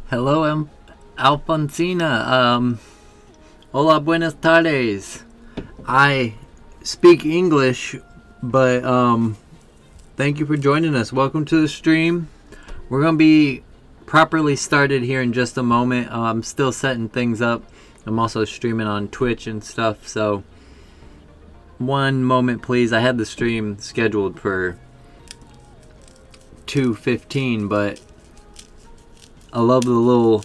Hello, Alfonsina. Hola, buenas tardes. I speak English, but thank you for joining us. Welcome to the stream. We're going to be properly started here in just a moment. I'm still setting things up. I'm also streaming on Twitch and stuff, so one moment, please. I had the stream scheduled for 2:15, but I love the little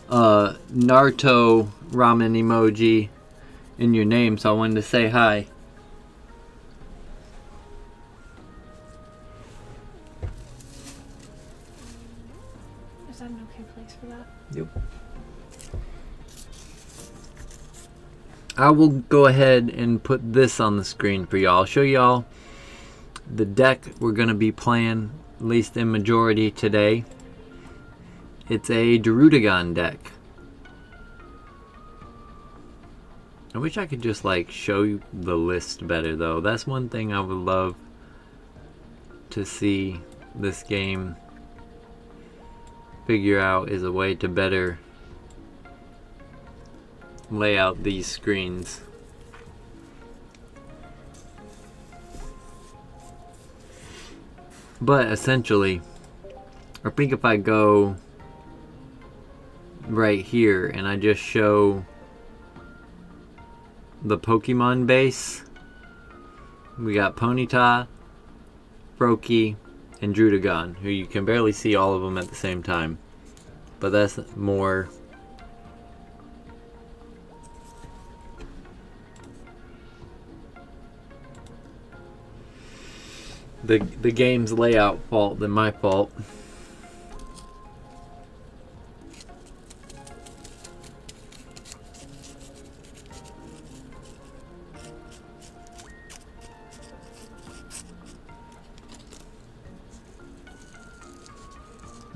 Naruto ramen emoji in your name, so I wanted to say hi. Is that an okay place for that? Yep. I will go ahead and put this on the screen for y'all. I'll show y'all the deck we're going to be playing, at least in majority today. It's a Druddigon deck. I wish I could just like show you the list better though. That's one thing I would love to see this game figure out, is a way to better lay out these screens. But essentially, I think if I go right here and I just show the Pokemon base, we got Ponyta, Froakie, and Druddigon, who you can barely see all of them at the same time. But that's more the game's layout fault than my fault.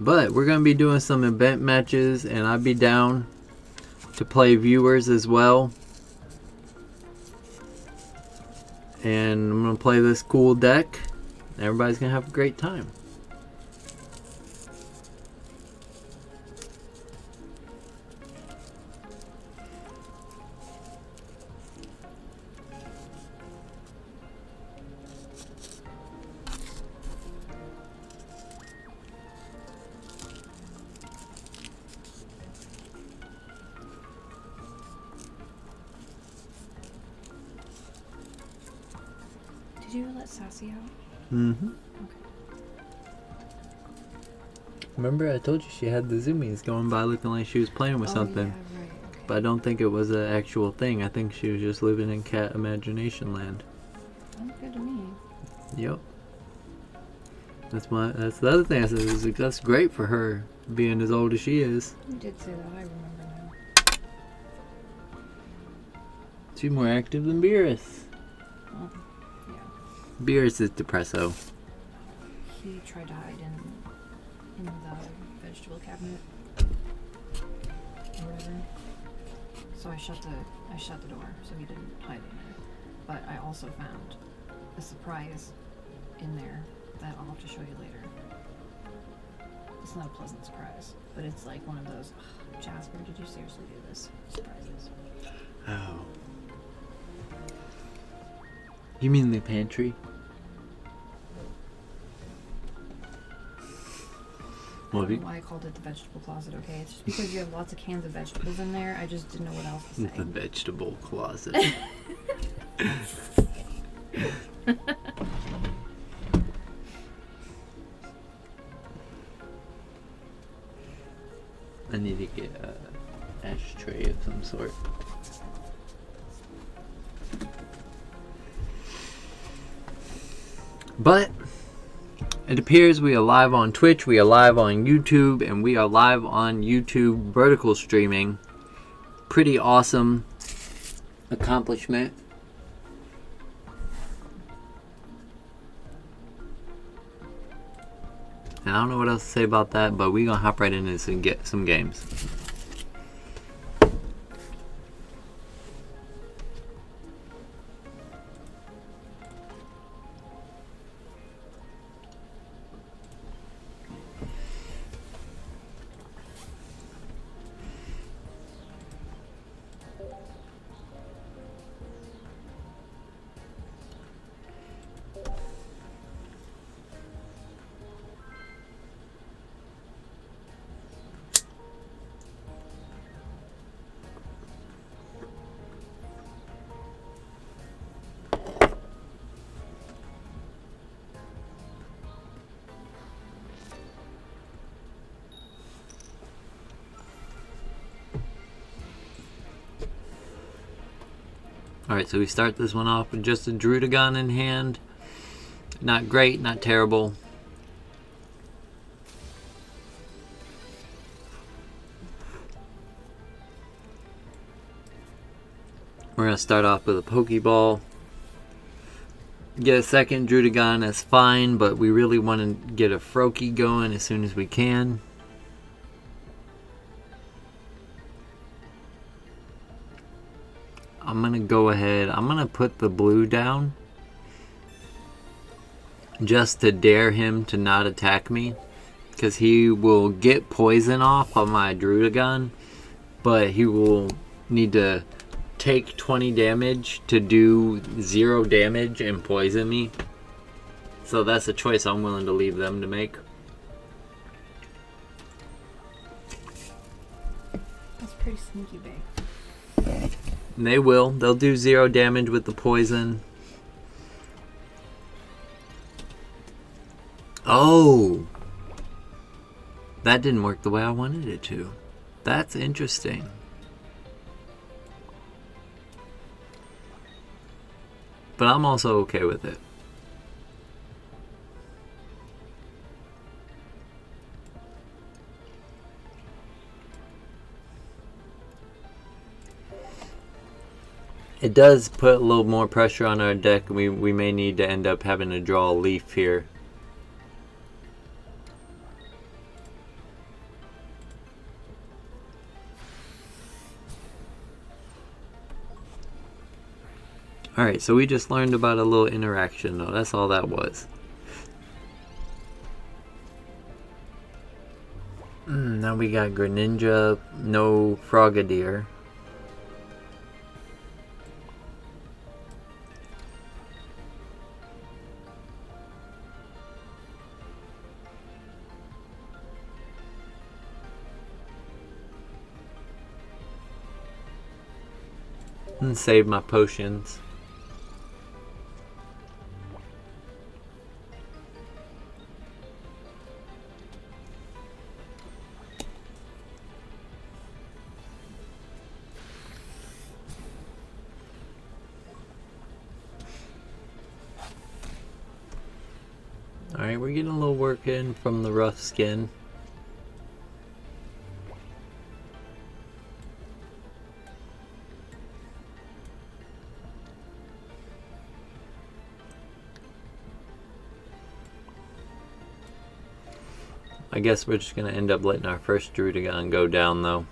But we're going to be doing some event matches, and I'd be down to play viewers as well. And I'm going to play this cool deck. Everybody's going to have a great time. Did you let Sassy out? Mm-hmm. Okay. Remember I told you she had the zoomies going by looking like she was playing with something. Yeah, right. Okay. But I don't think it was an actual thing. I think she was just living in cat imagination land. Sounds good to me. Yep. That's the other thing I said. Is like, that's great for her, being as old as she is. You did say that. I remember now. She's more active than Beerus. Well, yeah. Beerus is depresso. He tried to hide in the vegetable cabinet or whatever. So I shut the door so he didn't hide in there. But I also found a surprise in there that I'll have to show you later. It's not a pleasant surprise, but it's like one of those, Jasper, did you seriously do this? Surprises. Oh. You mean the pantry? I don't know why I called it the vegetable closet, okay? It's just because you have lots of cans of vegetables in there. I just didn't know what else to say. The vegetable closet. I need to get an ashtray of some sort. But it appears we are live on Twitch, we are live on YouTube, and we are live on YouTube vertical streaming. Pretty awesome accomplishment. And I don't know what else to say about that, but we're gonna hop right into this and get some games. Alright, so we start this one off with just a Druddigon in hand. Not great, not terrible. We're going to start off with a Pokeball. Get a second Druddigon, that's fine, but we really want to get a Froakie going as soon as we can. I'm going to go ahead, I'm going to put the blue down just to dare him to not attack me, because he will get poison off of my Druddigon, but he will need to take 20 damage to do 0 damage and poison me. So that's a choice I'm willing to leave them to make. That's pretty sneaky big. They will. They'll do 0 damage with the poison. Oh! That didn't work the way I wanted it to. That's interesting. But I'm also okay with it. It does put a little more pressure on our deck. We may need to end up having to draw a leaf here. Alright, so we just learned about a little interaction though. That's all that was. Now we got Greninja, no Frogadier. And save my potions. Alright, we're getting a little work in from the rough skin. I guess we're just going to end up letting our first Druddigon go down though.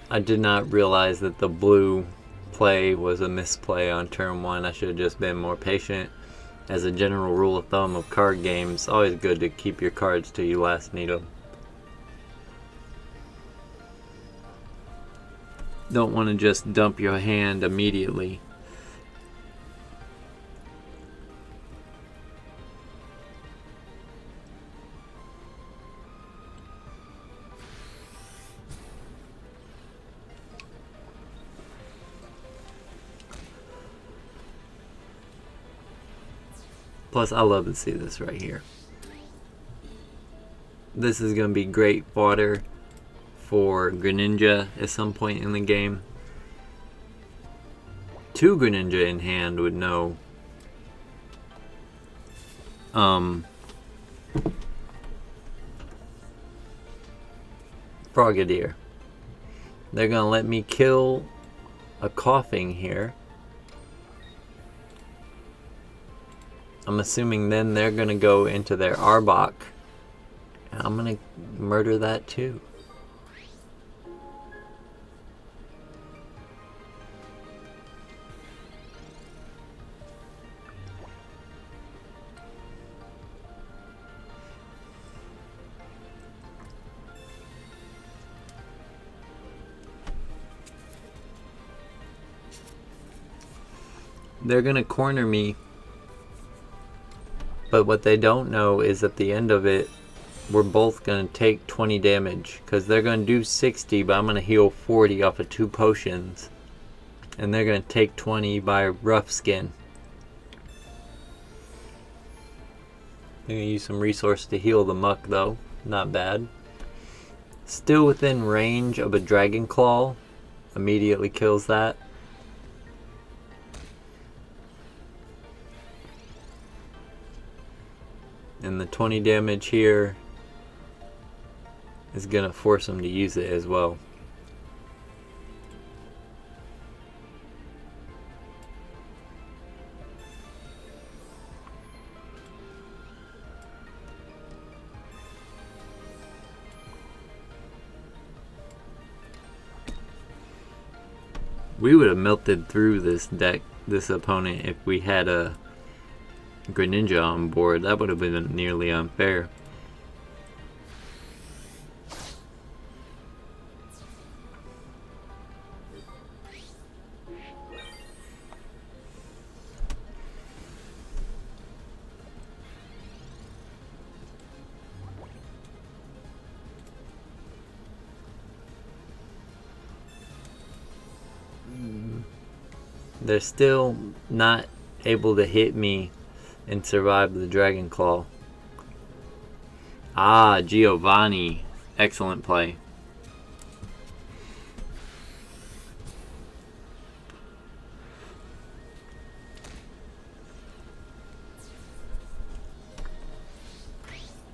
I did not realize that the blue play was a misplay on turn 1. I should have just been more patient. As a general rule of thumb of card games, always good to keep your cards till you last need them. Don't want to just dump your hand immediately. Plus, I love to see this right here. This is going to be great fodder for Greninja at some point in the game. 2 Greninja in hand with no Frogadier. They're going to let me kill a coughing here. I'm assuming then they're going to go into their Arbok. And I'm going to murder that too. They're going to corner me. But what they don't know is at the end of it, we're both going to take 20 damage. Because they're going to do 60, but I'm going to heal 40 off of 2 potions. And they're going to take 20 by rough skin. I'm going to use some resource to heal the muck though. Not bad. Still within range of a Dragon Claw. Immediately kills that. And the 20 damage here is gonna force him to use it as well. We would have melted through this opponent, if we had a Greninja on board. That would have been nearly unfair. They're still not able to hit me and survive the Dragon Claw. Ah, Giovanni. Excellent play.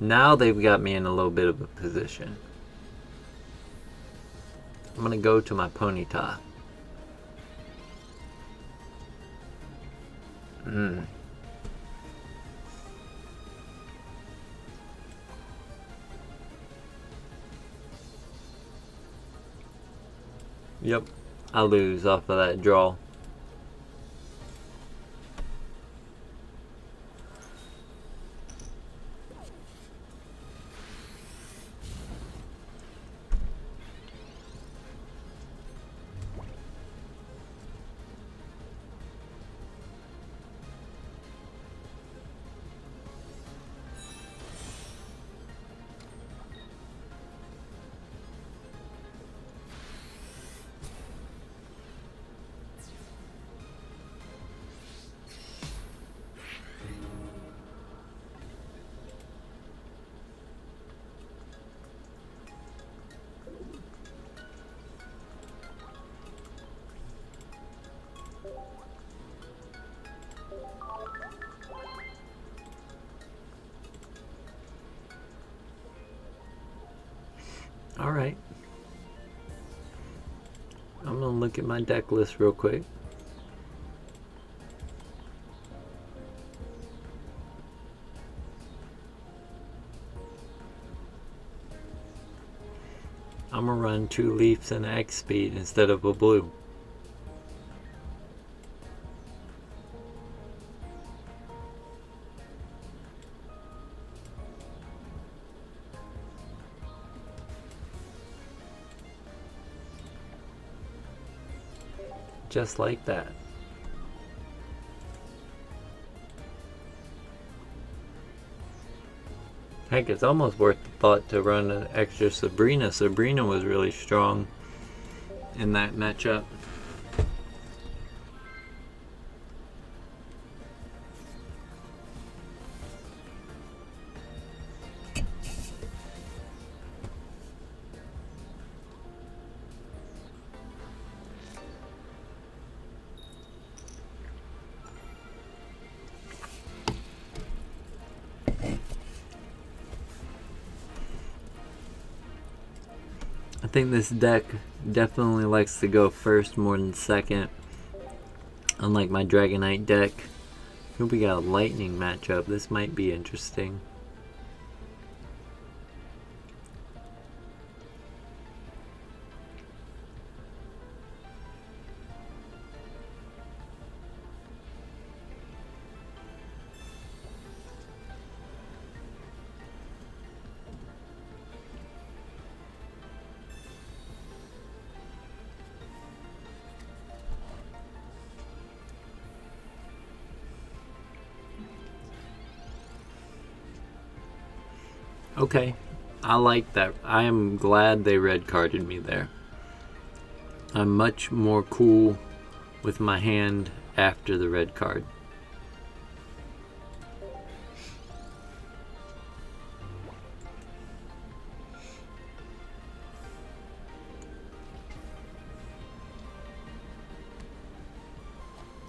Now they've got me in a little bit of a position. I'm going to go to my Ponyta. Yep, I lose off of that draw. Alright. I'm gonna look at my deck list real quick. I'm gonna run 2 Leafs and an X speed instead of a blue. Just like that. Heck, it's almost worth the thought to run an extra Sabrina. Sabrina was really strong in that matchup. I think this deck definitely likes to go first more than second. Unlike my Dragonite deck. I think we got a lightning matchup. This might be interesting. Okay, I like that. I am glad they red carded me there. I'm much more cool with my hand after the red card.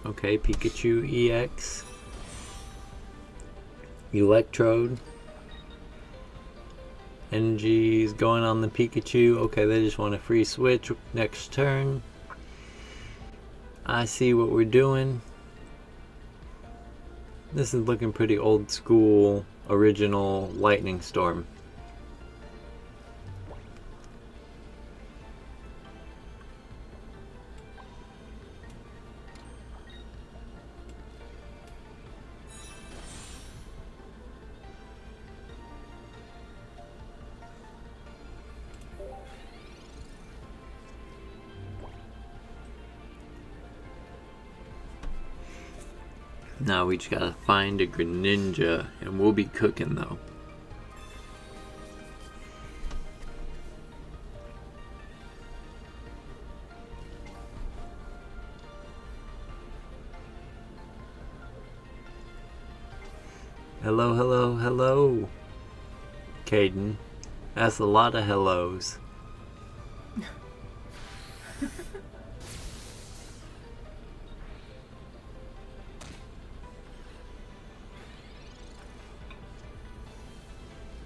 Okay, Pikachu EX. Electrode. Energy's going on the Pikachu. Okay, they just want a free switch next turn. I see what we're doing. This is looking pretty old school, original Lightning Storm. Now we just gotta find a Greninja, and we'll be cooking though. Hello, hello, hello, Caden. That's a lot of hellos.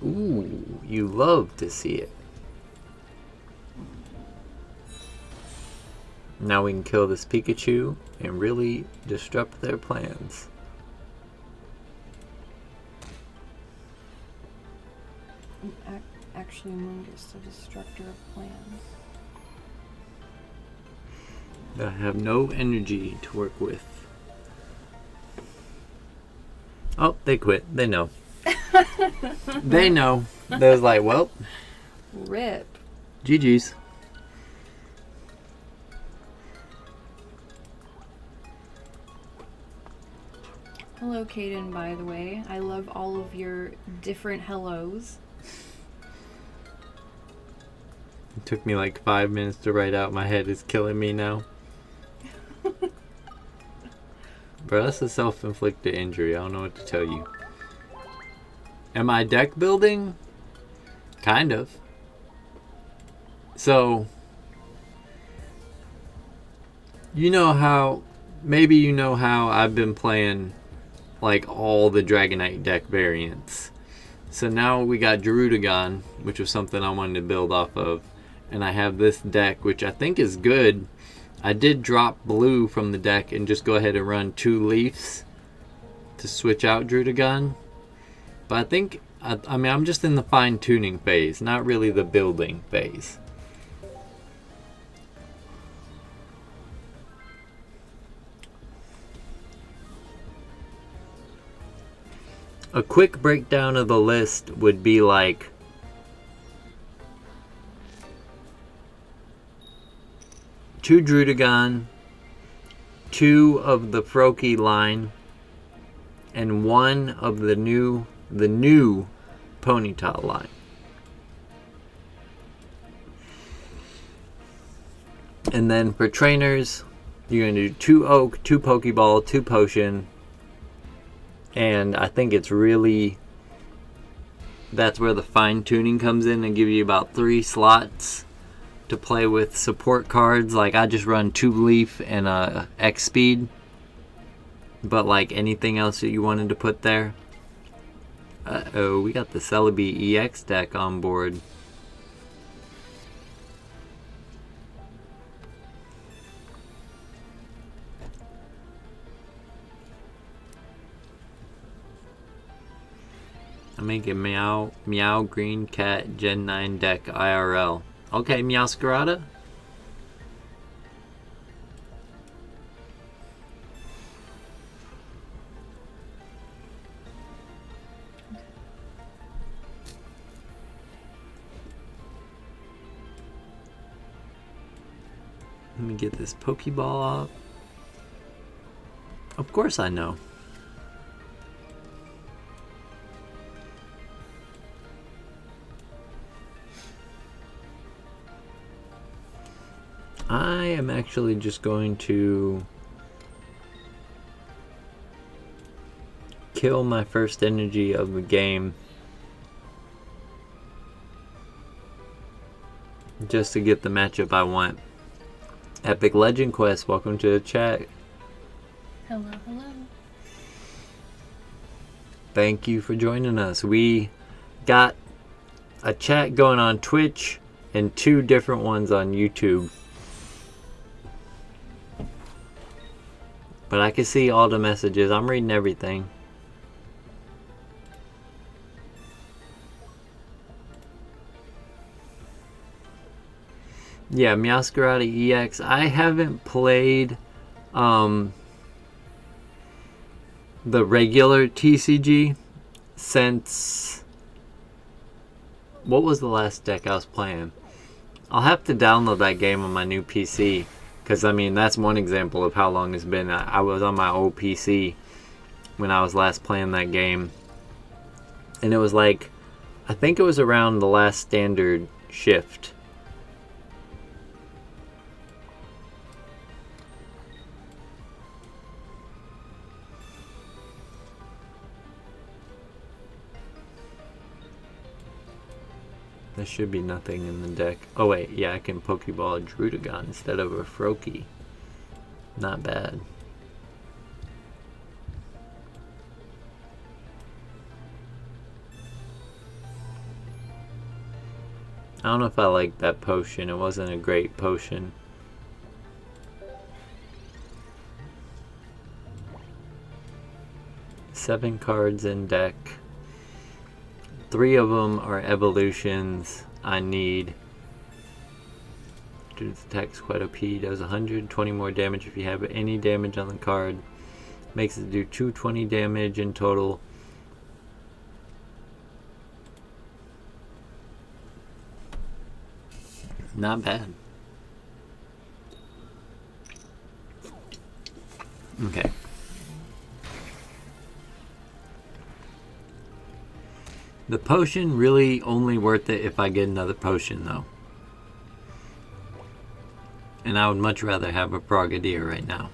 Ooh, you love to see it. Now we can kill this Pikachu and really disrupt their plans. Actually, Mungus, the destructor of plans. I have no energy to work with. Oh, they quit. They know. They know. They was like, well, Rip. GG's. Hello, Caden, by the way. I love all of your different hellos. It took me like 5 minutes to write out. My head is killing me now. Bro, that's a self-inflicted injury. I don't know what to tell you. Am I deck building? Kind of. So, you know how, maybe you know how I've been playing like all the Dragonite deck variants. So now we got Druddigon, which was something I wanted to build off of. And I have this deck, which I think is good. I did drop blue from the deck and just go ahead and run 2 Leafs to switch out Druddigon. But I think, I mean, I'm just in the fine-tuning phase, not really the building phase. A quick breakdown of the list would be like, two Druddigon, 2 of the Froakie line, and 1 of the new Ponyta line. And then for trainers, you're going to do 2 Oak, 2 Pokeball, 2 Potion. And I think it's really, that's where the fine tuning comes in and give you about 3 slots to play with support cards. Like I just run 2 Leaf and a X Speed. But like anything else that you wanted to put there. Uh-oh, we got the Celebi EX deck on board. I'm making Meow Green Cat Gen 9 deck IRL. Okay, Meowscarada. Let me get this Pokeball up. Of course I know. I am actually just going to kill my first energy of the game just to get the matchup I want. Epic Legend Quest, welcome to the chat. Hello, hello. thank you for joining us. We got a chat going on Twitch and 2 different ones on YouTube. But I can see all the messages. I'm reading everything. Yeah, Meowscarada EX. I haven't played the regular TCG since... What was the last deck I was playing? I'll have to download that game on my new PC. Because, I mean, that's one example of how long it's been. I was on my old PC when I was last playing that game. And it was like... I think it was around the last standard shift. There should be nothing in the deck. Oh wait, yeah, I can Pokeball a Druddigon instead of a Froakie. Not bad. I don't know if I like that potion. It wasn't a great potion. Seven cards in deck. 3 of them are evolutions I need. Dude's attack's quite OP. Does 120 more damage if you have any damage on the card. Makes it do 220 damage in total. Not bad. Okay. The potion really only worth it if I get another potion though. And I would much rather have a Frogadier right now.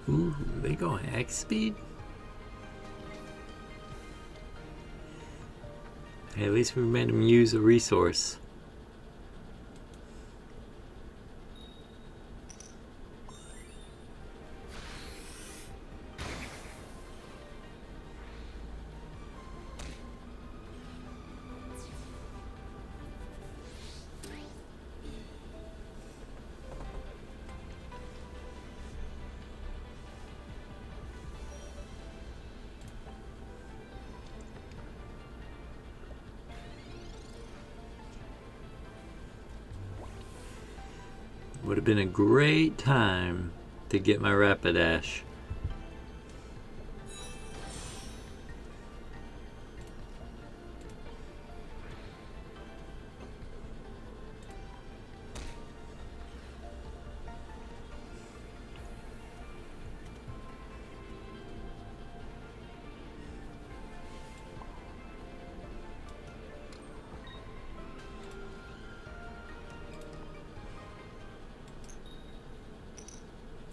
Ooh, they going X speed? Hey, at least we made them use a resource. Would have been a great time to get my Rapidash.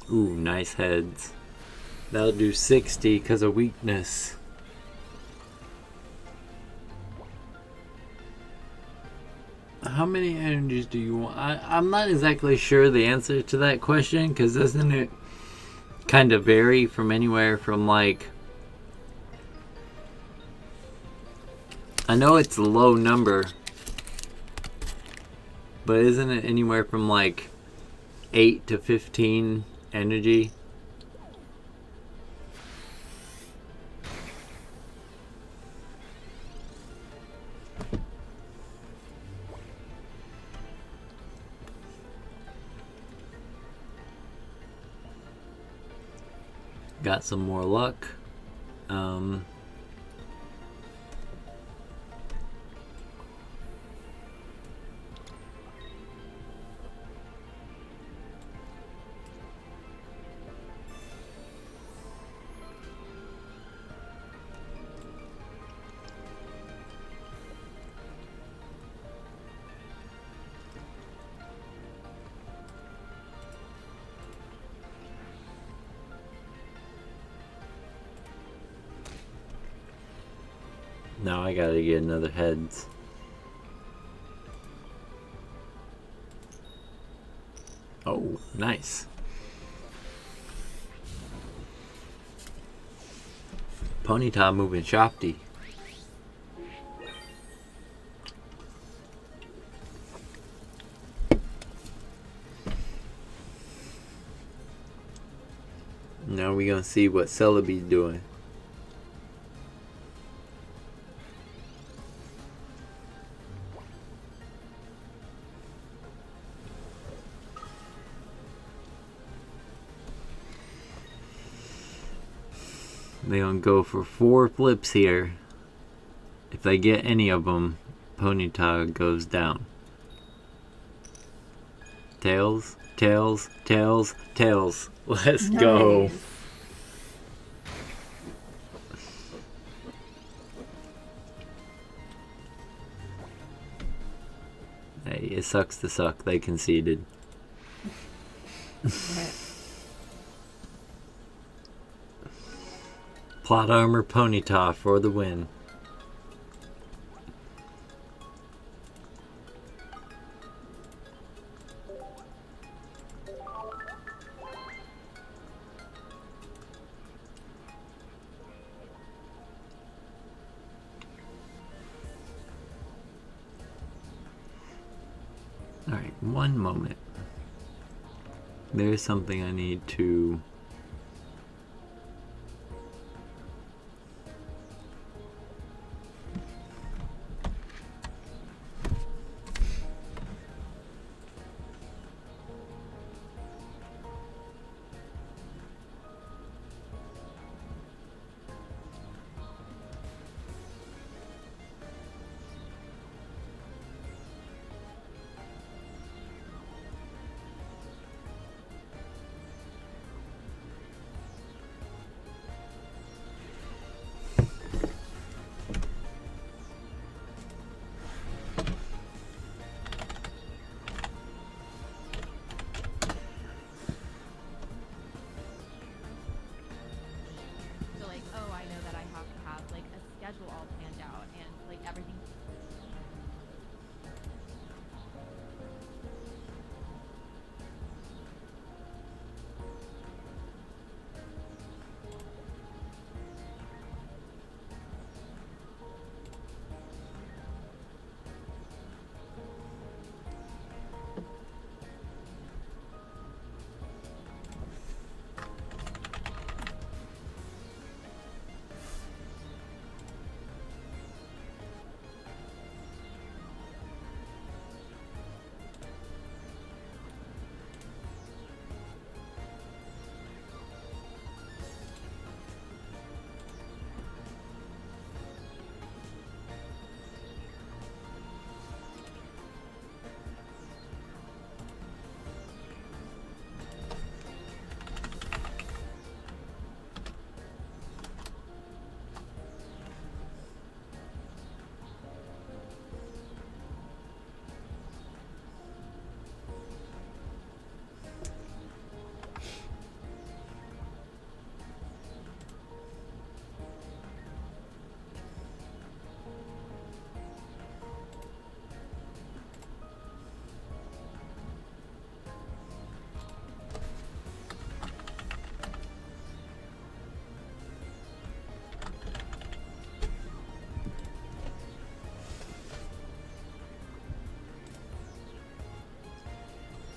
Ooh, nice heads. That'll do 60 because of weakness. How many energies do you want? I'm not exactly sure the answer to that question, because doesn't it kind of vary from anywhere from like... I know it's a low number, but isn't it anywhere from like 8 to 15 energy? Got some more luck. Now I gotta get another heads. Oh, nice. Ponyta moving shopty. Now we gonna see what Celebi's doing. They gonna go for 4 flips here. If they get any of them, Ponyta goes down. Tails, tails, tails, tails. Let's go. Nice. Hey, it sucks to suck. They conceded. Right. Plot armor Ponyta for the win. Alright, one moment. There's something I need to... So like, oh, I know that I have to have like a schedule all planned out and like everything.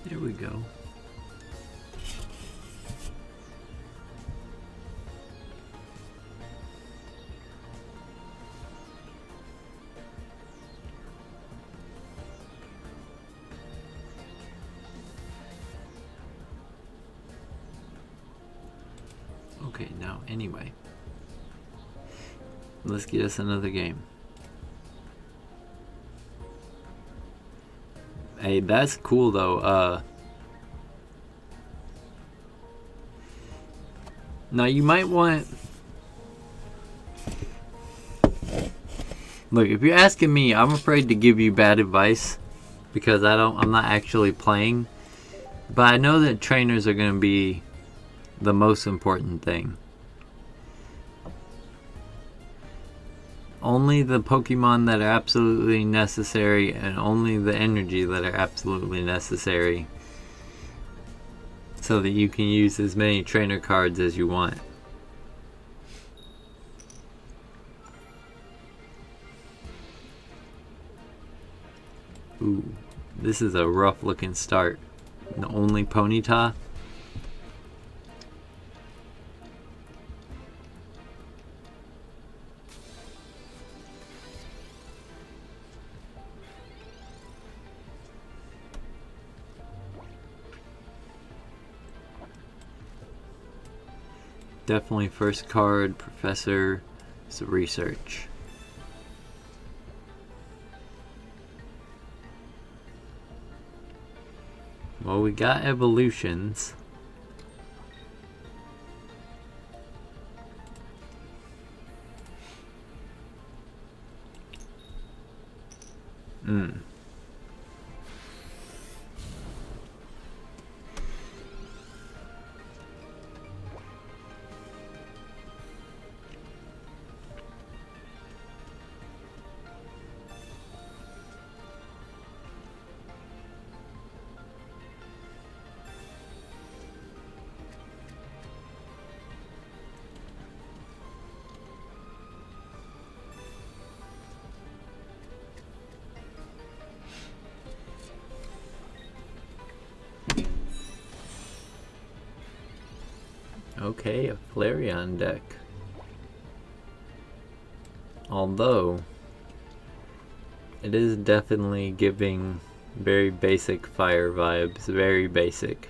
There we go. Okay, now anyway. Let's get us another game. Hey, that's cool though. Now you might want... Look, if you're asking me, I'm afraid to give you bad advice because I'm not actually playing. But I know that trainers are going to be the most important thing. Only the Pokemon that are absolutely necessary, and only the energy that are absolutely necessary, so that you can use as many trainer cards as you want. Ooh, this is a rough looking start. The only Ponyta. Definitely first card, Professor's Research. Well, we got evolutions. Okay, a Flareon deck. Although, it is definitely giving very basic fire vibes, very basic.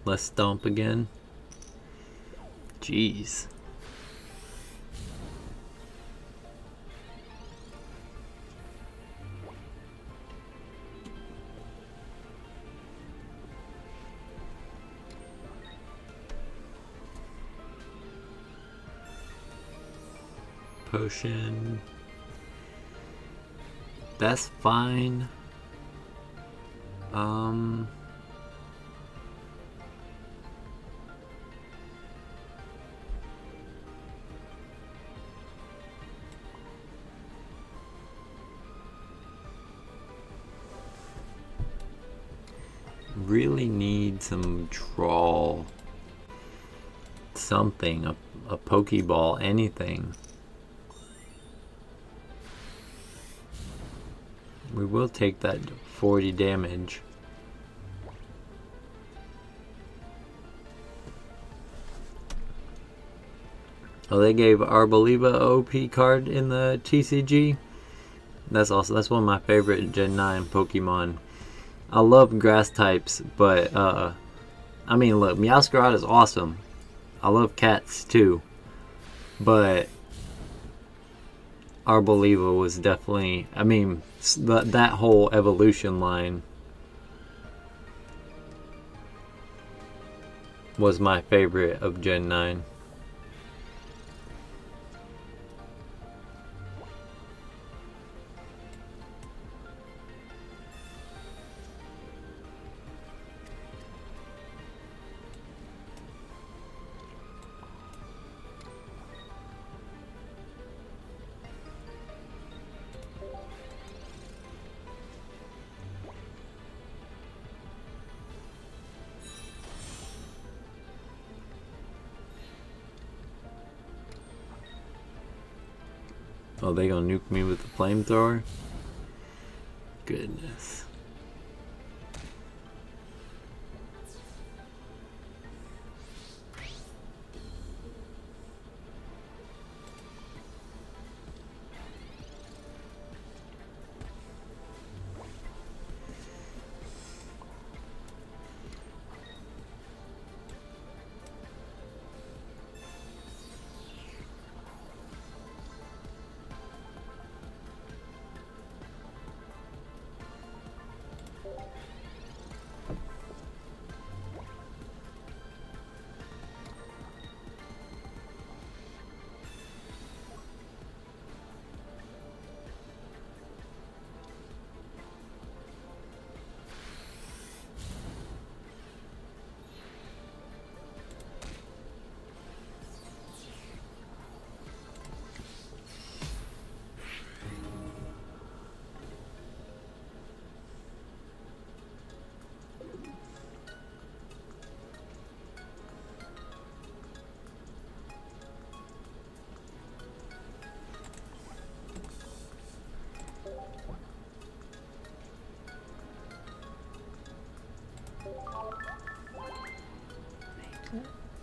Let's stomp again. Jeez. Potion. That's fine. Really need some draw. Something, a Pokeball, anything. We will take that 40 damage. Oh, they gave Arboliva OP card in the TCG. That's one of my favorite Gen 9 Pokemon. I love grass types, but I mean, look, Meowscarada is awesome. I love cats too, but Arboliva was definitely, I mean, that whole evolution line was my favorite of Gen 9. Oh, they gonna nuke me with the flamethrower? Goodness.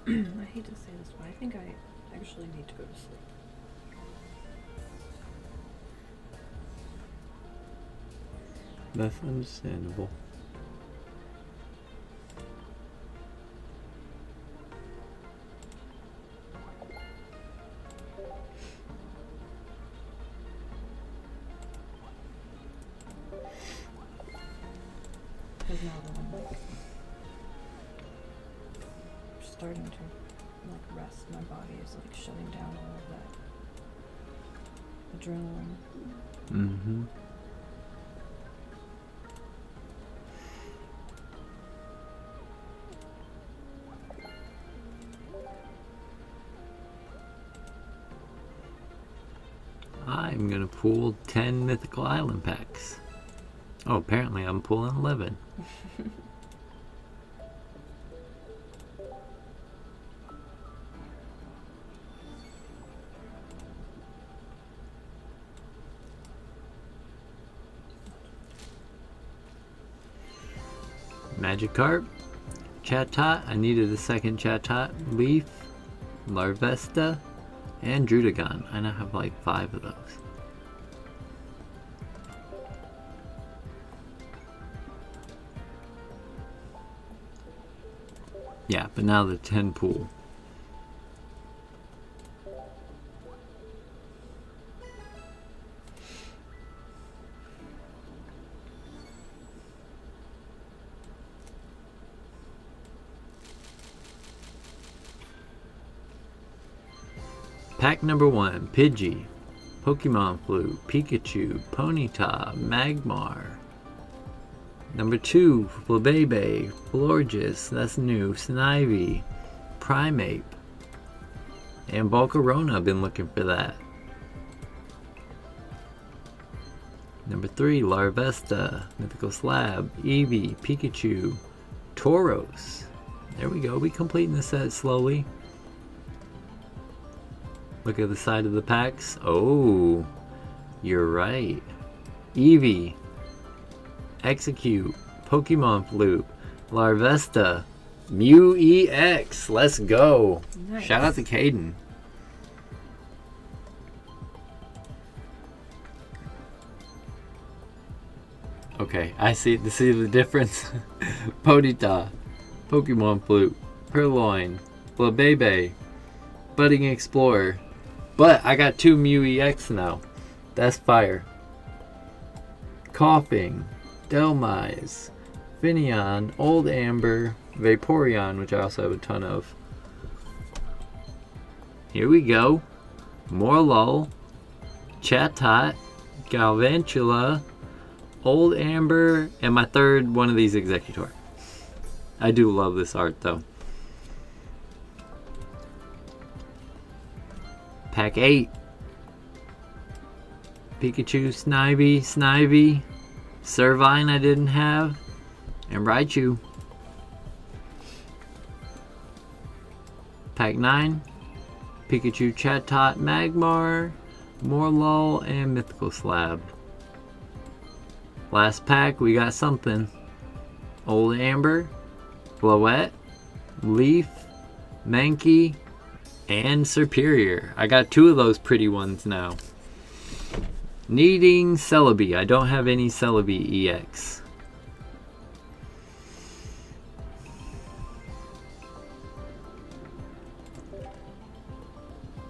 I hate to say this, but I think I actually need to go to sleep. That's understandable. Because now that I'm like starting to like rest, my body is like shutting down all of that adrenaline. Mm-hmm. I'm gonna pull 10 Mythical Island packs. Oh, apparently I'm pulling 11. Magikarp, Chatot, I needed a second Chatot, Leaf, Larvesta, and Druddigon. I now have like 5 of those. Yeah, but now the 10 pool. Pack number 1, Pidgey, Pokemon Flute, Pikachu, Ponyta, Magmar. Number 2, Flabébé, Florges, that's new, Snivy, Primeape, and Volcarona, I've been looking for that. Number 3, Larvesta, Mythical Slab, Eevee, Pikachu, Tauros. There we go, we completing the set slowly. Look at the side of the packs. Oh, you're right. Eevee, Execute, Pokemon Flute, Larvesta, Mew EX. Let's go. Nice. Shout out to Caden. Okay, I see the difference. Ponyta, Pokemon Flute, Purloin, Flabébé, Budding Explorer. But I got 2 Mew EX now. That's fire. Coughing, Delmise, Finneon, Old Amber, Vaporeon, which I also have a ton of. Here we go. Morlul, Chatot, Galvantula, Old Amber, and my third one of these Executor. I do love this art though. Pack 8. Pikachu, Snivy, Servine I didn't have, and Raichu. Pack 9. Pikachu, Chatot, Magmar, Morlul, and Mythical Slab. Last pack, we got something. Old Amber, Floette, Leaf, Mankey, and Superior. I got 2 of those pretty ones now. Needing Celebi. I don't have any Celebi EX.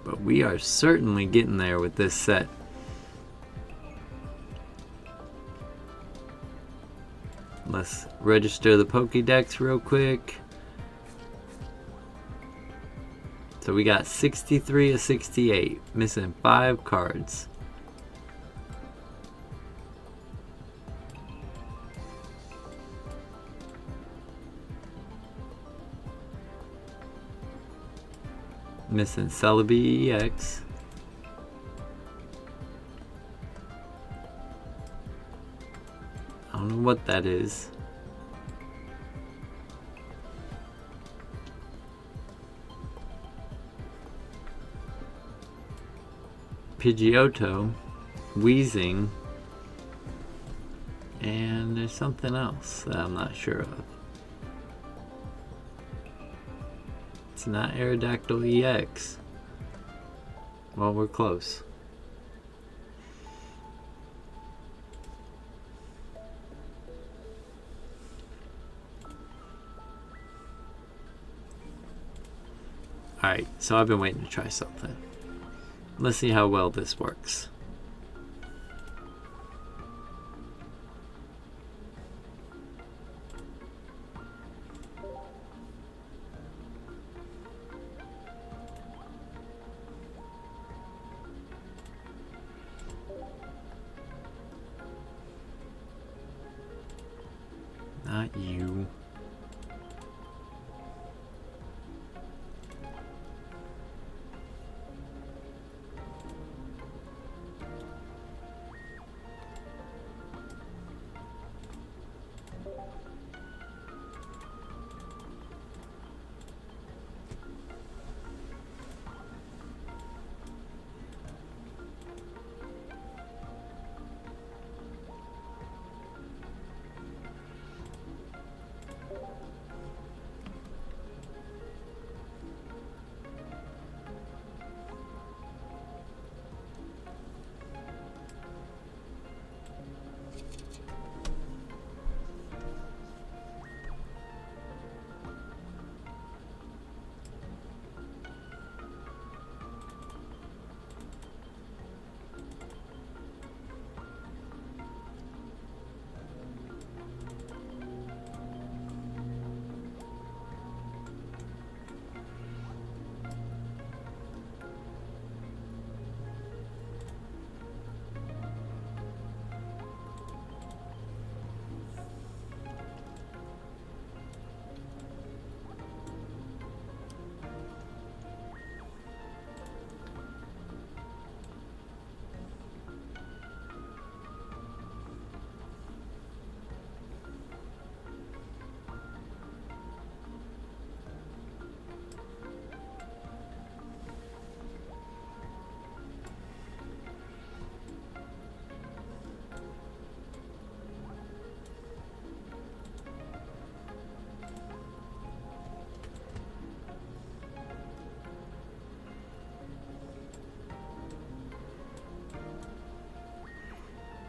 But we are certainly getting there with this set. Let's register the Pokédex real quick. So we got 63 of 68, missing 5 cards. Missing Celebi EX. I don't know what that is. Pidgeotto, Wheezing, and there's something else that I'm not sure of. It's not Aerodactyl EX. Well, we're close. Alright, so I've been waiting to try something. Let's see how well this works. Not you.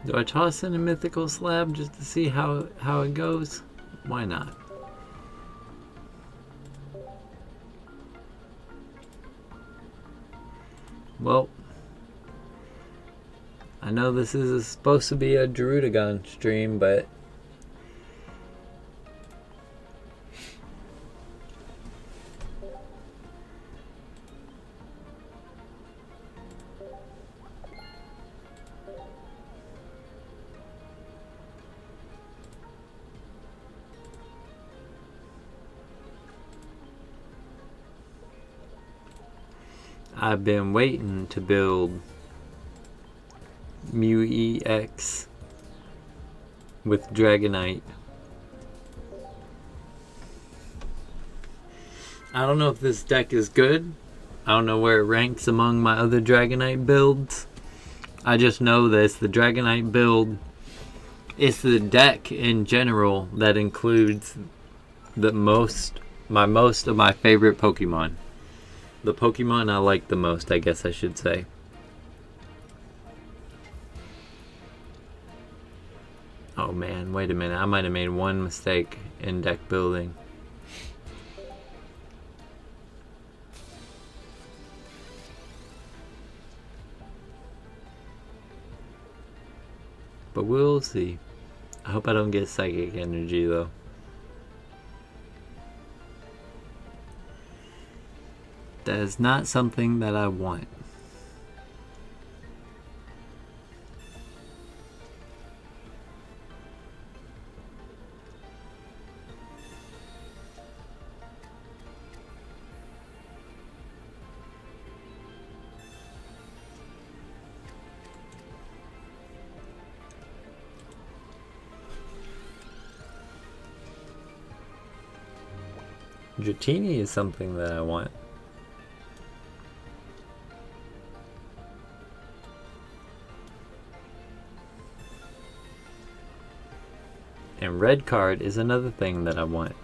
Do I toss in a mythical slab just to see how it goes? Why not? Well, I know this is supposed to be a Druddigon stream, but I've been waiting to build Mu EX with Dragonite. I don't know if this deck is good. I don't know where it ranks among my other Dragonite builds. I just know that it's the Dragonite build. It's the deck in general that includes most of my favorite Pokemon. The Pokemon I like the most, I guess I should say. Oh man, wait a minute. I might have made one mistake in deck building. But we'll see. I hope I don't get psychic energy though. That is not something that I want. Dratini is something that I want. And red card is another thing that I want.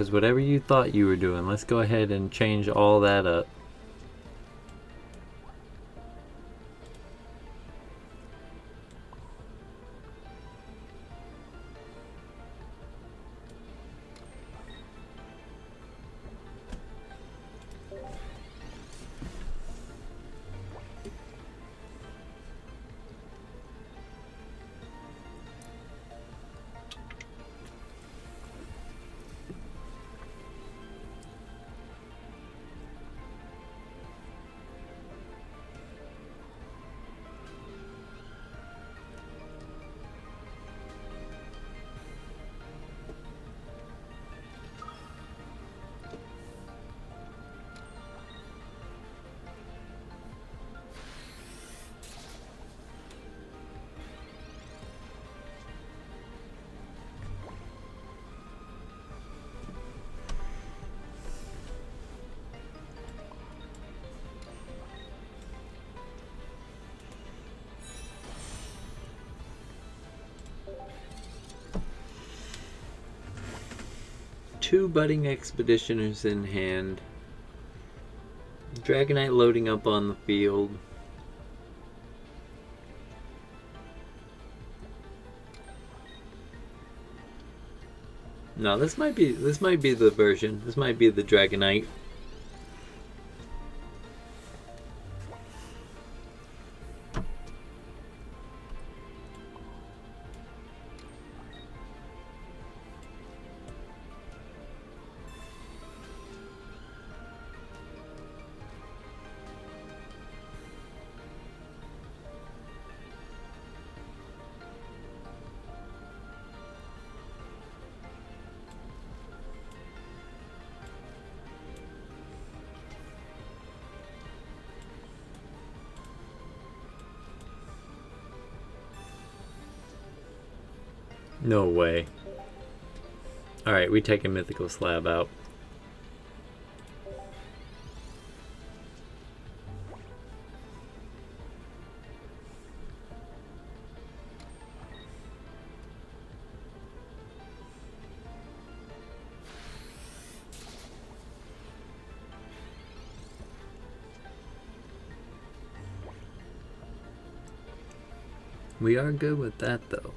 Because whatever you thought you were doing, let's go ahead and change all that up. Two budding expeditioners in hand. Dragonite loading up on the field. No, this might be the version. This might be the Dragonite. No way. Alright, we take a mythical slab out. We are good with that though.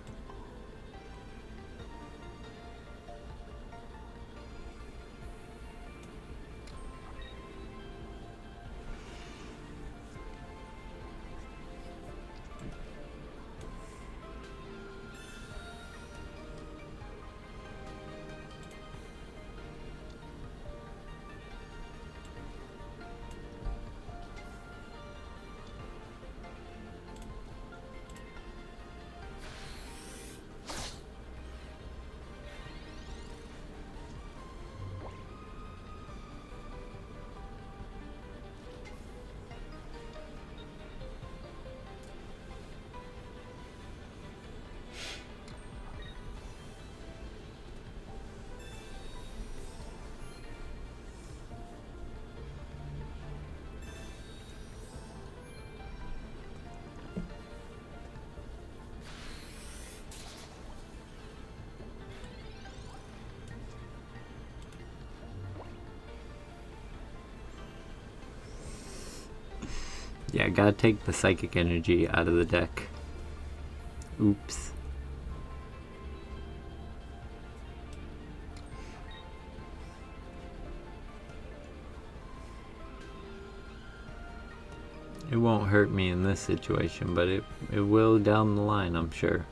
Yeah, gotta take the psychic energy out of the deck. Oops. It won't hurt me in this situation, but it will down the line, I'm sure.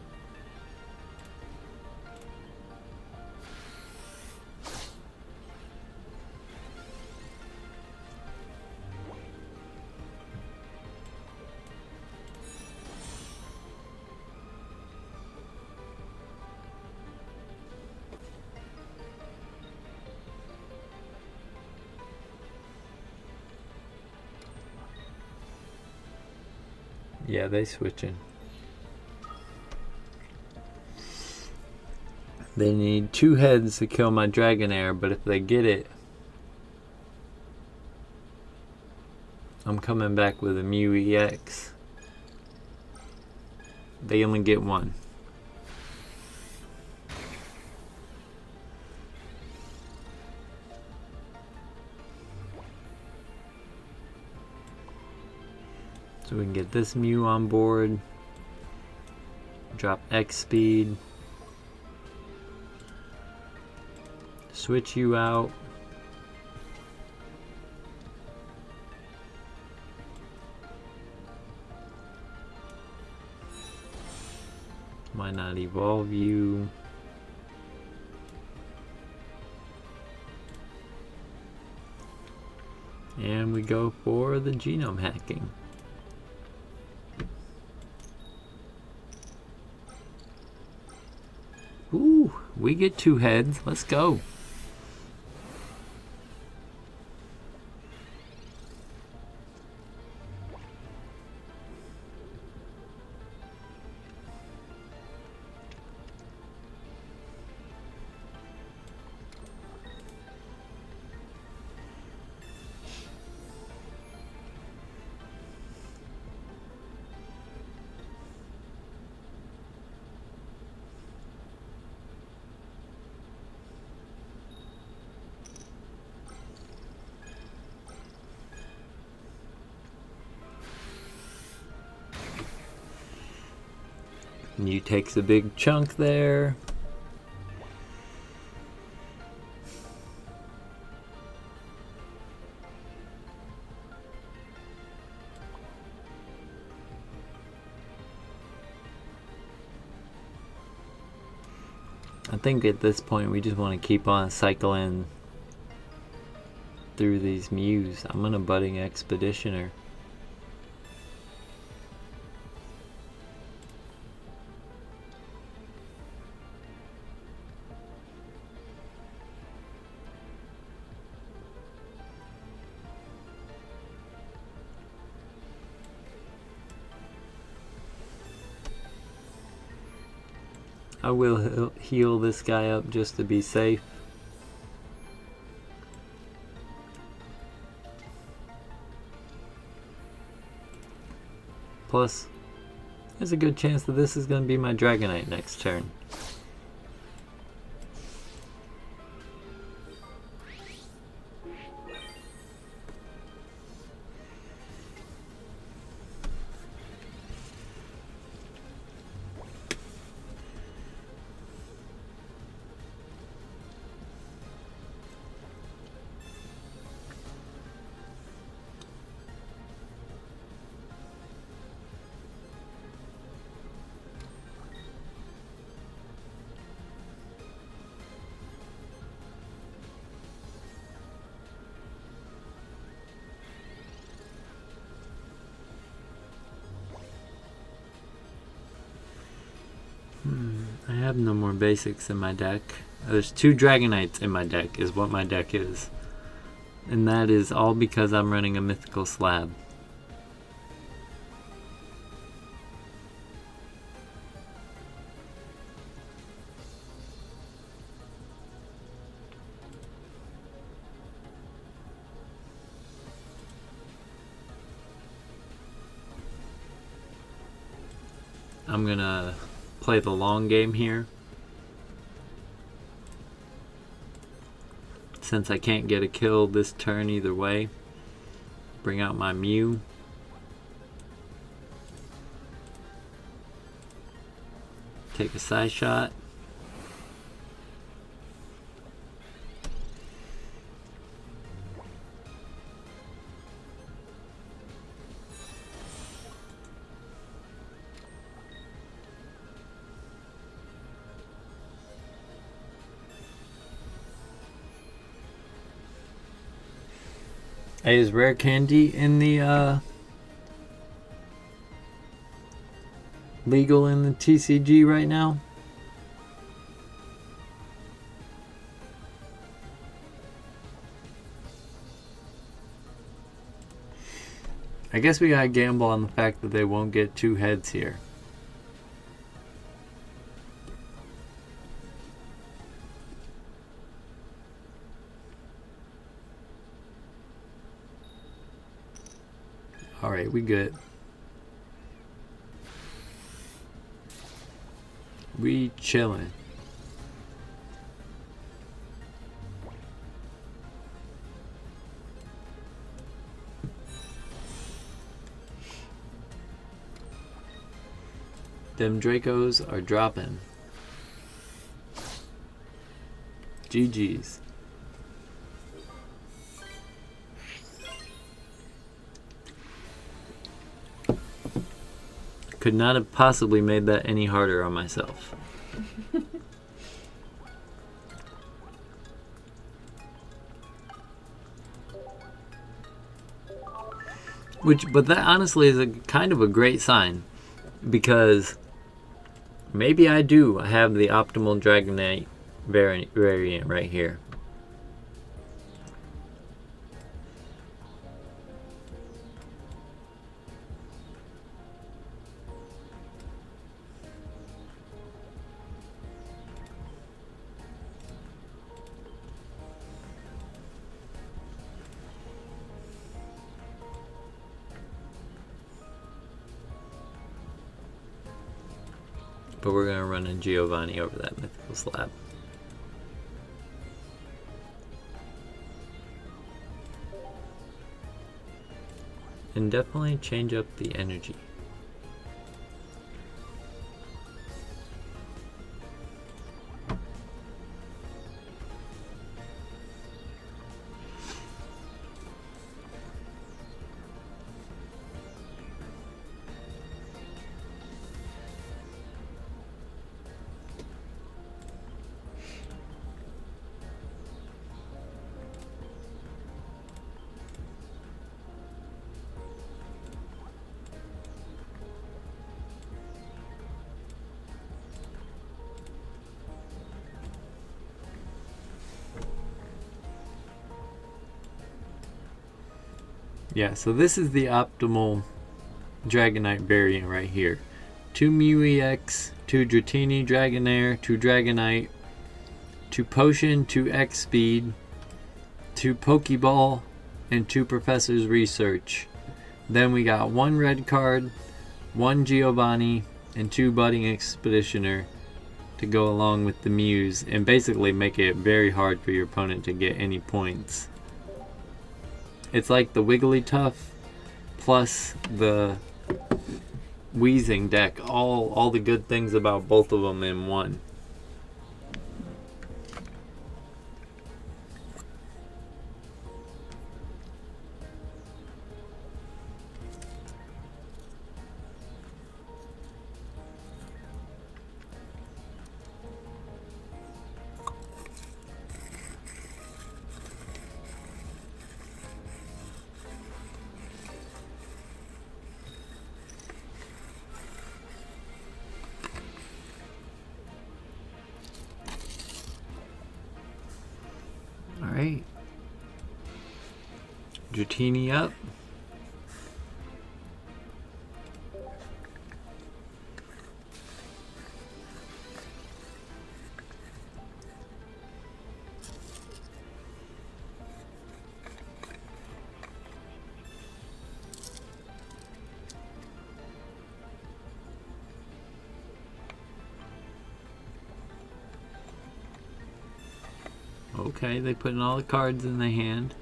Yeah, they switching. They need 2 heads to kill my Dragonair, but if they get it, I'm coming back with a Mew EX. They only get 1. So we can get this Mew on board. Drop X speed. Switch you out. Might not evolve you. And we go for the genome hacking. Ooh, we get 2 heads. Let's go. Mew takes a big chunk there. I think at this point we just want to keep on cycling through these Mews. I'm gonna Budding Expeditioner. I will heal this guy up just to be safe. Plus, there's a good chance that this is going to be my Dragonite next turn. I have no more basics in my deck. There's 2 Dragonites in my deck is what my deck is. And that is all because I'm running a mythical slab. I'm gonna play the long game here. Since I can't get a kill this turn either way, bring out my Mew. Take a side shot. Hey, is Rare Candy in the legal in the TCG right now? I guess we gotta gamble on the fact that they won't get 2 heads here. Alright, we good. We chillin'. Them Dracos are dropping. GG's. Could not have possibly made that any harder on myself. But that honestly is a kind of a great sign, because maybe I do have the optimal Dragonite variant right here. But we're going to run a Giovanni over that mythical slab. And definitely change up the energy. Yeah, so this is the optimal Dragonite variant right here. 2 Mew EX, 2 Dratini Dragonair, 2 Dragonite, 2 Potion, 2 X Speed, 2 Pokeball, and 2 Professor's Research. Then we got 1 red card, 1 Giovanni, and 2 Budding Expeditioner to go along with the Mews, and basically make it very hard for your opponent to get any points. It's like the Wigglytuff plus the Wheezing deck. All the good things about both of them in one. Alright. Dratini up. Okay, they putting all the cards in their hand.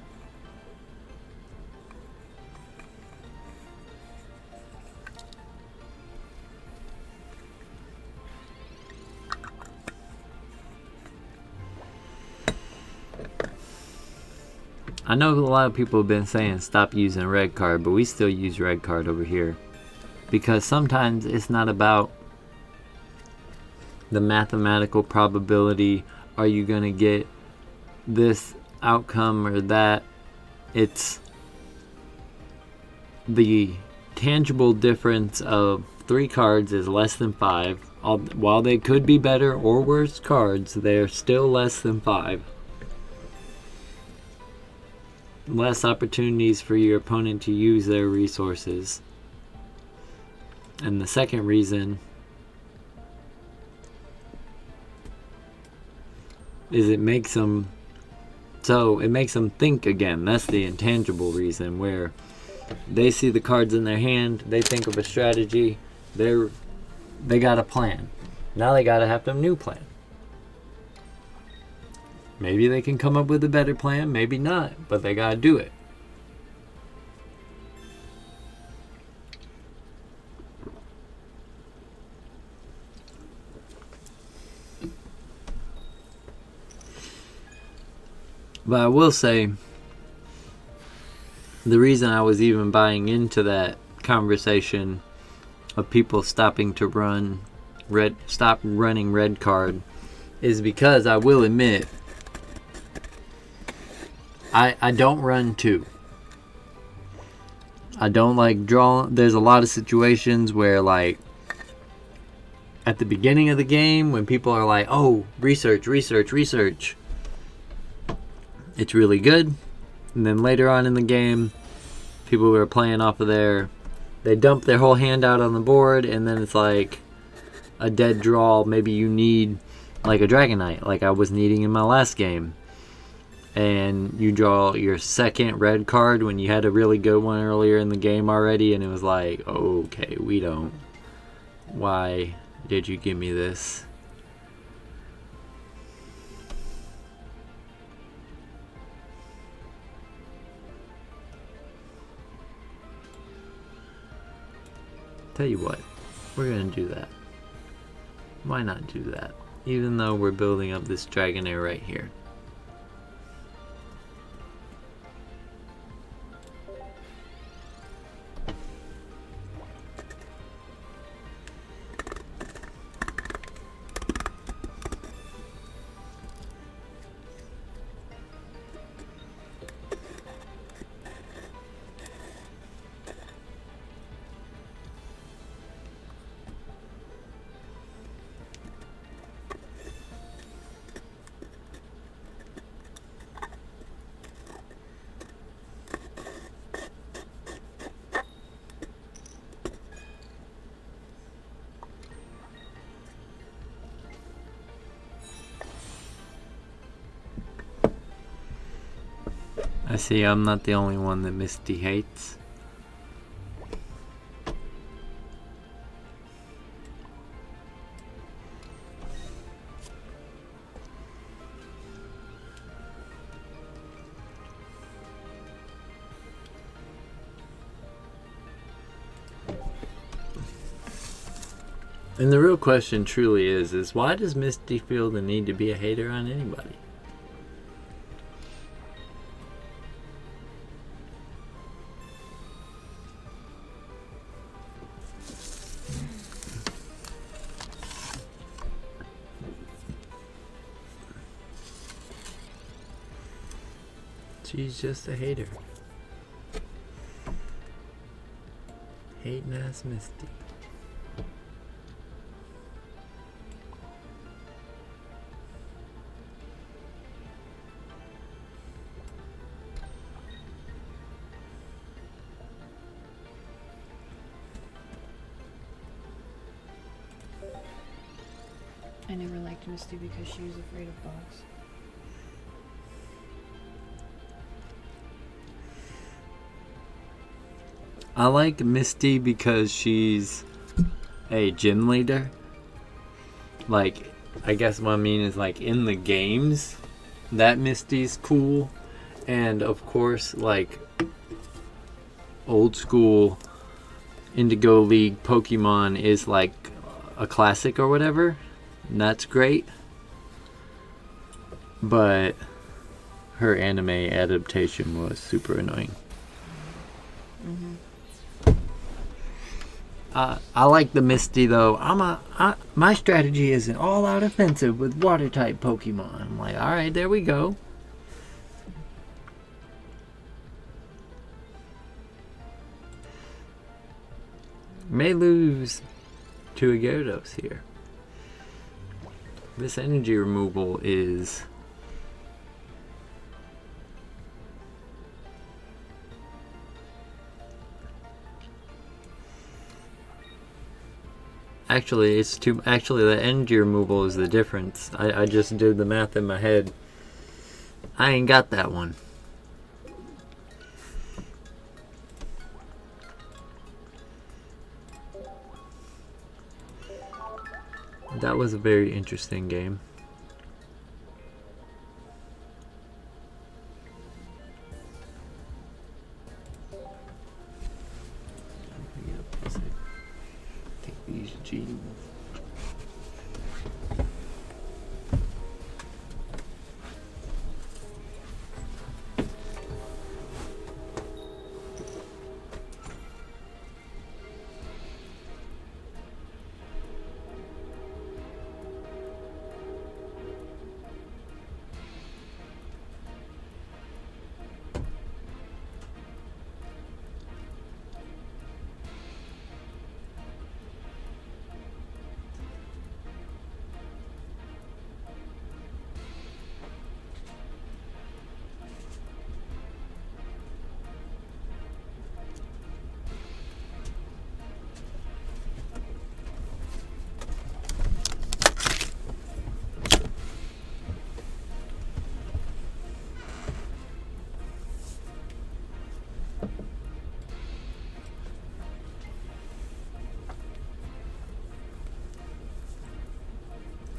I know a lot of people have been saying stop using red card, but we still use red card over here. Because sometimes it's not about the mathematical probability, are you going to get this outcome or that. It's the tangible difference of 3 cards is less than 5. While they could be better or worse cards, they're still less than 5. Less opportunities for your opponent to use their resources. And the second reason is it makes them think again. That's the intangible reason, where they see the cards in their hand, they think of a strategy, they got a plan. Now they gotta have a new plan. Maybe they can come up with a better plan, maybe not, but they gotta do it. But I will say, the reason I was even buying into that conversation of people stopping to stop running red card is because I will admit, I don't run 2. I don't like drawing. There's a lot of situations where, like, at the beginning of the game, when people are like, oh, research, it's really good. And then later on in the game, people who are playing off of they dump their whole hand out on the board, and then it's like a dead draw. Maybe you need like a Dragonite, like I was needing in my last game. And you draw your second red card when you had a really good one earlier in the game already, and it was like, okay, we don't. Why did you give me this? Tell you what, we're gonna do that. Why not do that? Even though we're building up this Dragonair right here. I see I'm not the only one that Misty hates. And the real question truly is why does Misty feel the need to be a hater on anybody? She's just a hater. Hating ass Misty. I never liked Misty because she was afraid of bugs. I like Misty because she's a gym leader. Like, I guess what I mean is, like, in the games, that Misty's cool. And, of course, like, old school Indigo League Pokemon is, like, a classic or whatever. And that's great. But her anime adaptation was super annoying. Mm-hmm. I like the Misty though. My strategy is an all-out offensive with water-type Pokemon. I'm like, all right, there we go. May lose to a Gyarados here. This energy removal is actually the energy removal is the difference. I just did the math in my head. I ain't got that one. That was a very interesting game. Take these G's.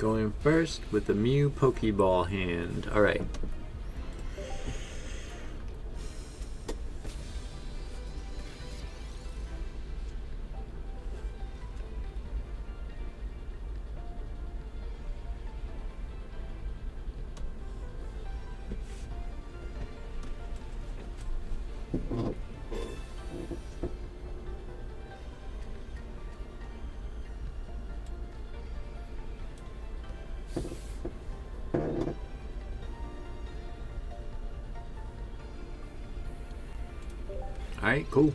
Going first with the Mew Pokeball hand. Alright. Alright, cool.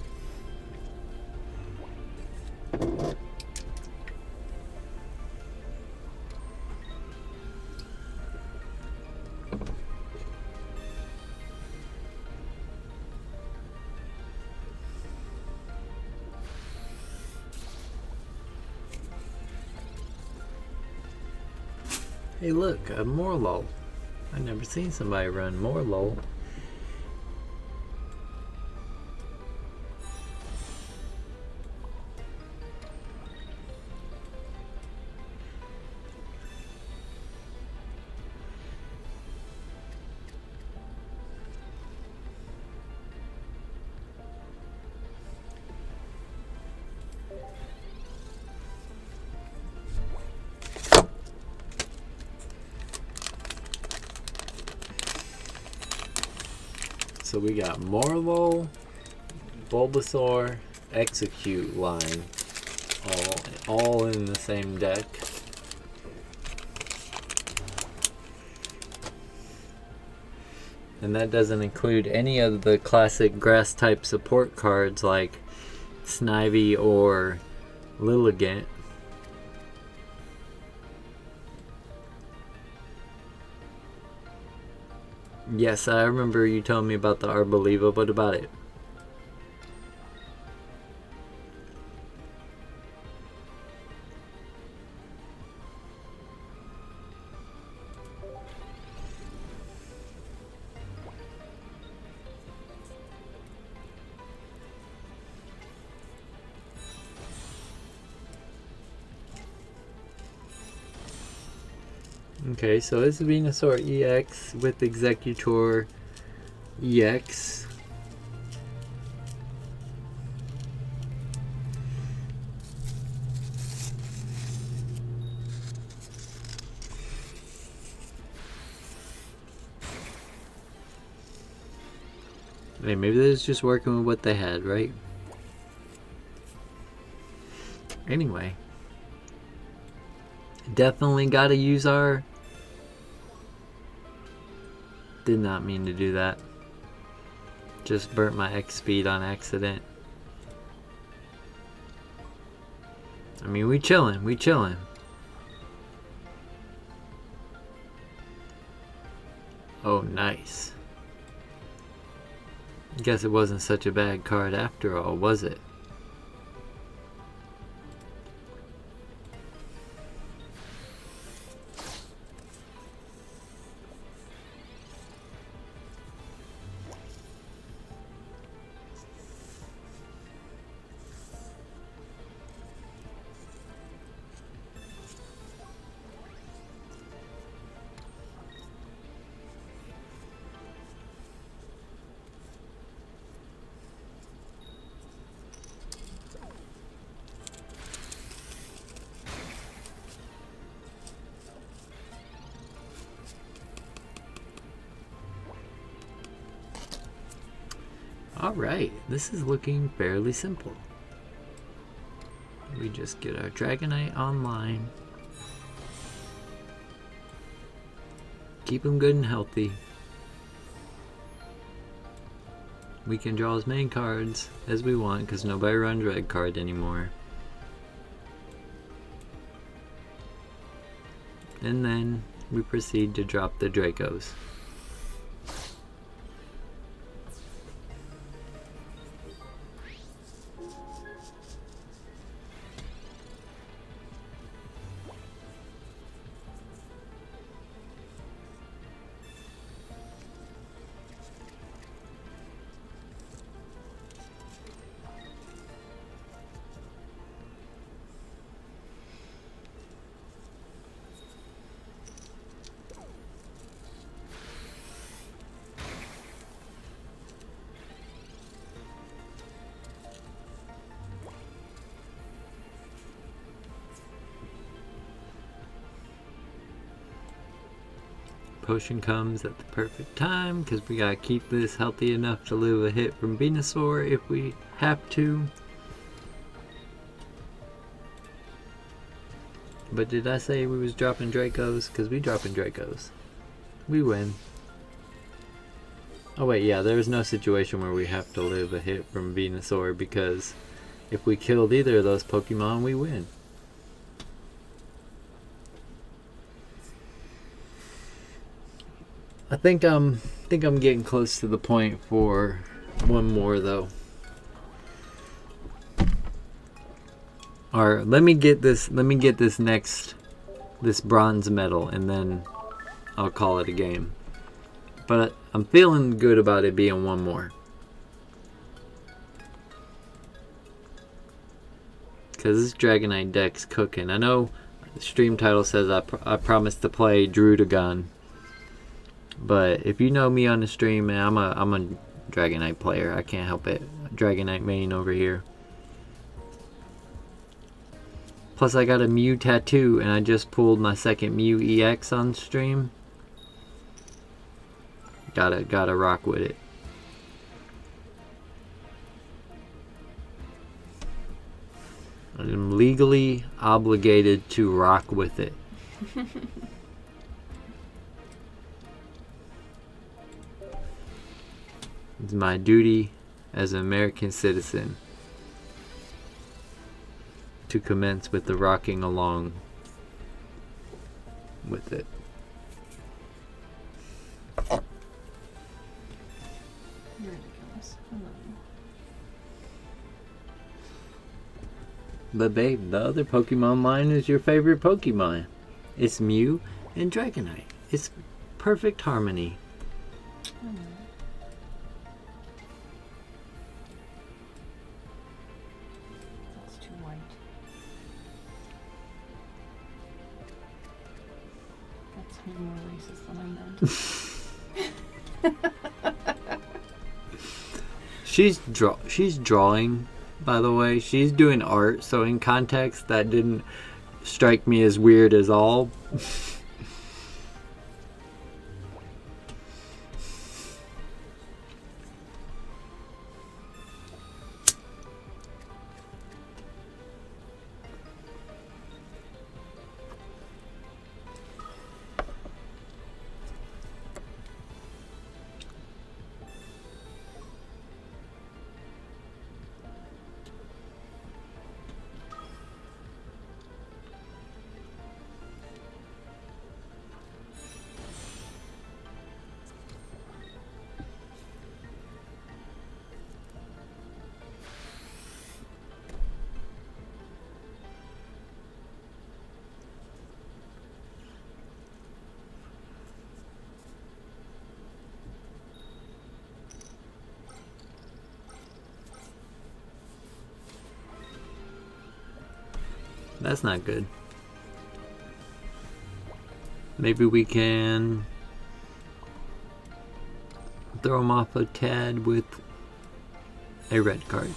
Hey look, a Morlo. I've never seen somebody run Morlo. So we got Morlo, Bulbasaur, Execute line, all in the same deck. And that doesn't include any of the classic grass type support cards like Snivy or Lilligant. Yes, I remember you telling me about the Arboliva. What about it? Okay, so it's Venusaur EX with Executor EX. Hey, maybe they're just working with what they had, right? Anyway. Definitely gotta use our... Did not mean to do that. Just burnt my X speed on accident. I mean, we chillin', we chillin'. Oh, nice. Guess it wasn't such a bad card after all, was it? Alright, this is looking fairly simple. We just get our Dragonite online. Keep him good and healthy. We can draw as many cards as we want because nobody runs red card anymore. And then we proceed to drop the Dracos. potion comes at the perfect time because we gotta keep this healthy enough to live a hit from Venusaur if we have to. But did I say we was dropping Dracos? Because we dropping Dracos. We win. Oh wait, yeah, there is no situation where we have to live a hit from Venusaur because if we killed either of those Pokemon, we win. I think I'm getting close to the point for one more though. Or let me get this bronze medal and then I'll call it a game. But I'm feeling good about it being one more. Because this Dragonite deck's cooking. I know the stream title says I promised to play Druddigon. But if you know me on the stream, man, I'm a Dragonite player. I can't help it. Dragonite main over here. Plus I got a Mew tattoo and I just pulled my second Mew EX on stream. Gotta rock with it. I'm legally obligated to rock with it. It's my duty as an American citizen to commence with the rocking along with it. Ridiculous. I love you. But babe, the other Pokemon line is your favorite Pokemon. It's Mew and Dragonite. It's perfect harmony. I know. That's too white. That's more racist than I meant. She's drawing, by the way. She's doing art, so in context that didn't strike me as weird as all. That's not good. Maybe we can throw him off a tad with a red card.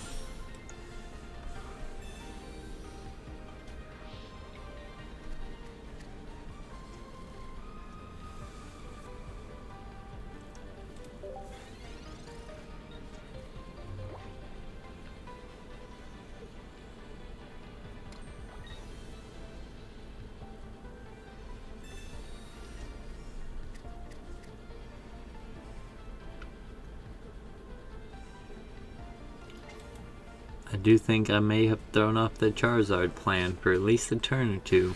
I do think I may have thrown off the Charizard plan for at least a turn or two.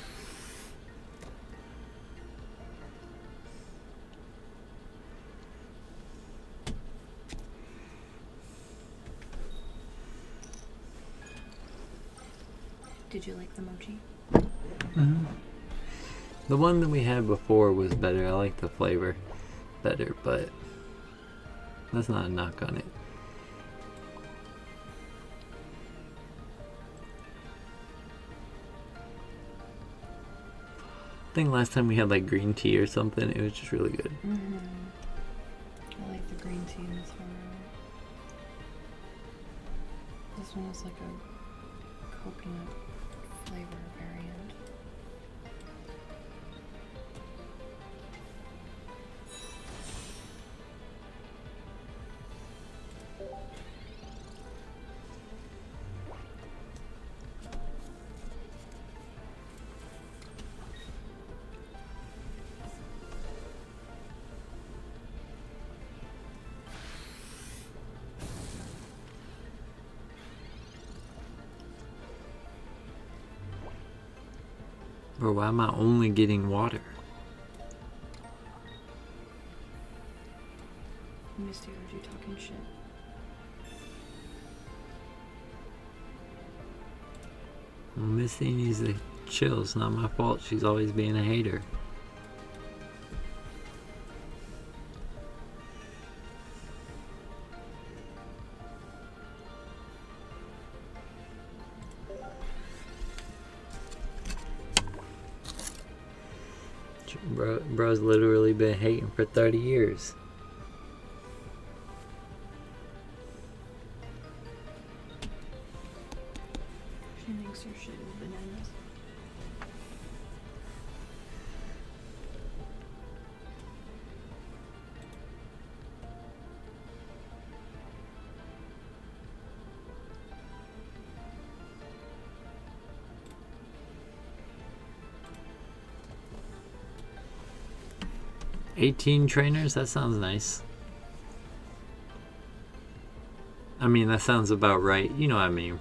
Did you like the mochi? Mm-hmm. The one that we had before was better. I like the flavor better, but that's not a knock on it. I think last time we had like green tea or something. It was just really good. Mm-hmm. I like the green tea in this one. This one was like a coconut flavor variant. Or why am I only getting water? Misty heard you talking shit. Well, Missy needs to chill. It's not my fault. She's always being a hater. Bro's literally been hating for 30 years. She thinks your shit is bananas. $18 trainers? That sounds nice. I mean, that sounds about right. You know what I mean.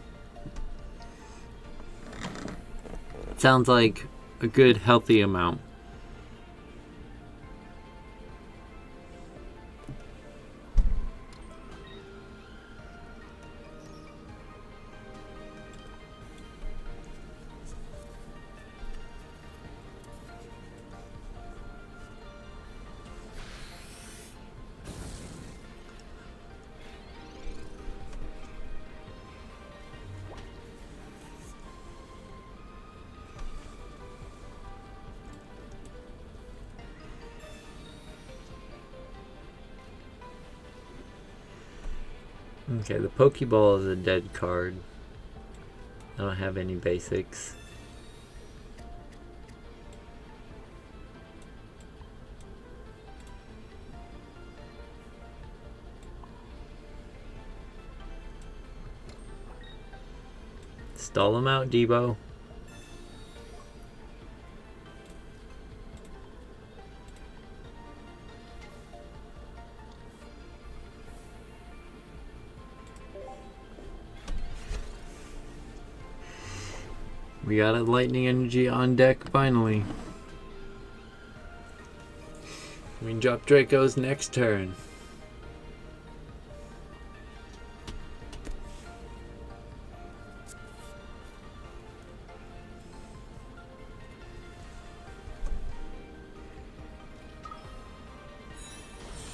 Sounds like a good, healthy amount. Okay, the Pokeball is a dead card. I don't have any basics. Stall him out, Debo. We got a lightning energy on deck finally. We can drop Draco's next turn.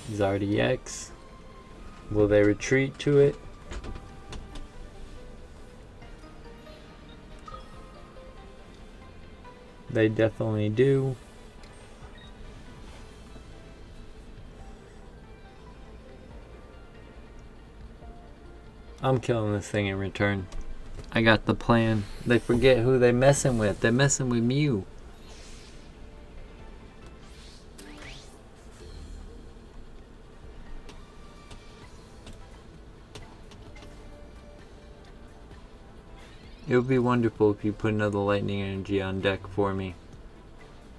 He's already X. Will they retreat to it? They definitely do. I'm killing this thing in return. I got the plan. They forget who they messing with. They're messing with Mew. It would be wonderful if you put another lightning energy on deck for me.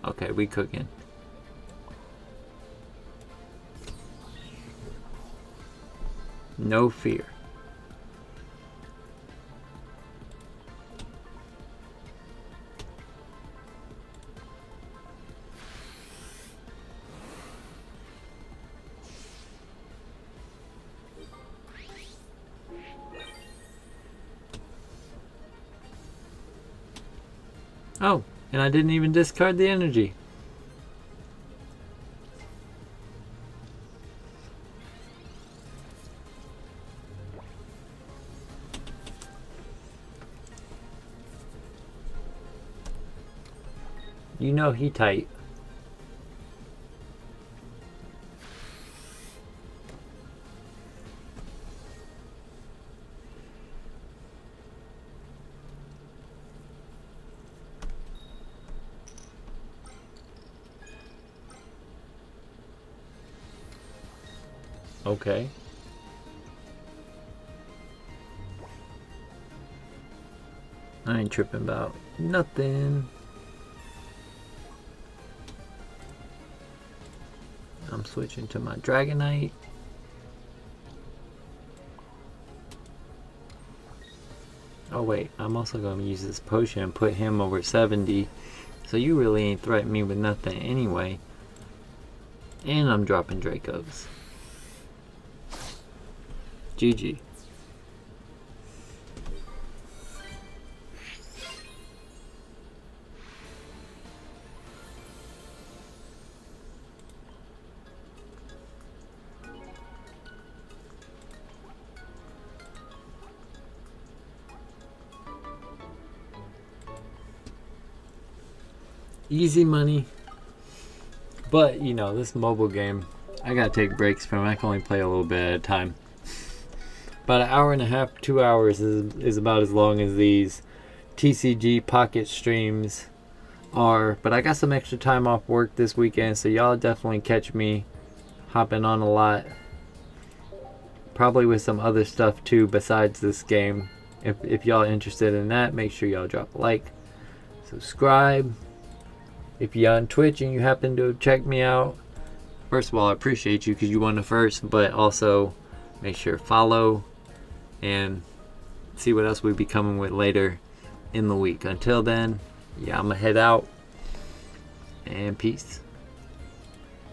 Okay, we cooking. No fear. Oh, and I didn't even discard the energy. You know he tight. Okay. I ain't tripping about nothing. I'm switching to my Dragonite. Oh wait, I'm also going to use this potion and put him over 70. So you really ain't threatening me with nothing anyway. And I'm dropping Dracos. GG. Easy money. But, you know, this mobile game, I gotta take breaks from it. I can only play a little bit at a time. About an hour and a half, 2 hours is about as long as these TCG pocket streams are. But I got some extra time off work this weekend, so y'all definitely catch me hopping on a lot. Probably with some other stuff too besides this game. If y'all interested in that, make sure y'all drop a like, subscribe. If you're on Twitch and you happen to check me out, first of all, I appreciate you because you won the first, but also make sure to follow and see what else we be coming with later in the week. Until then, yeah, I'm gonna head out and peace.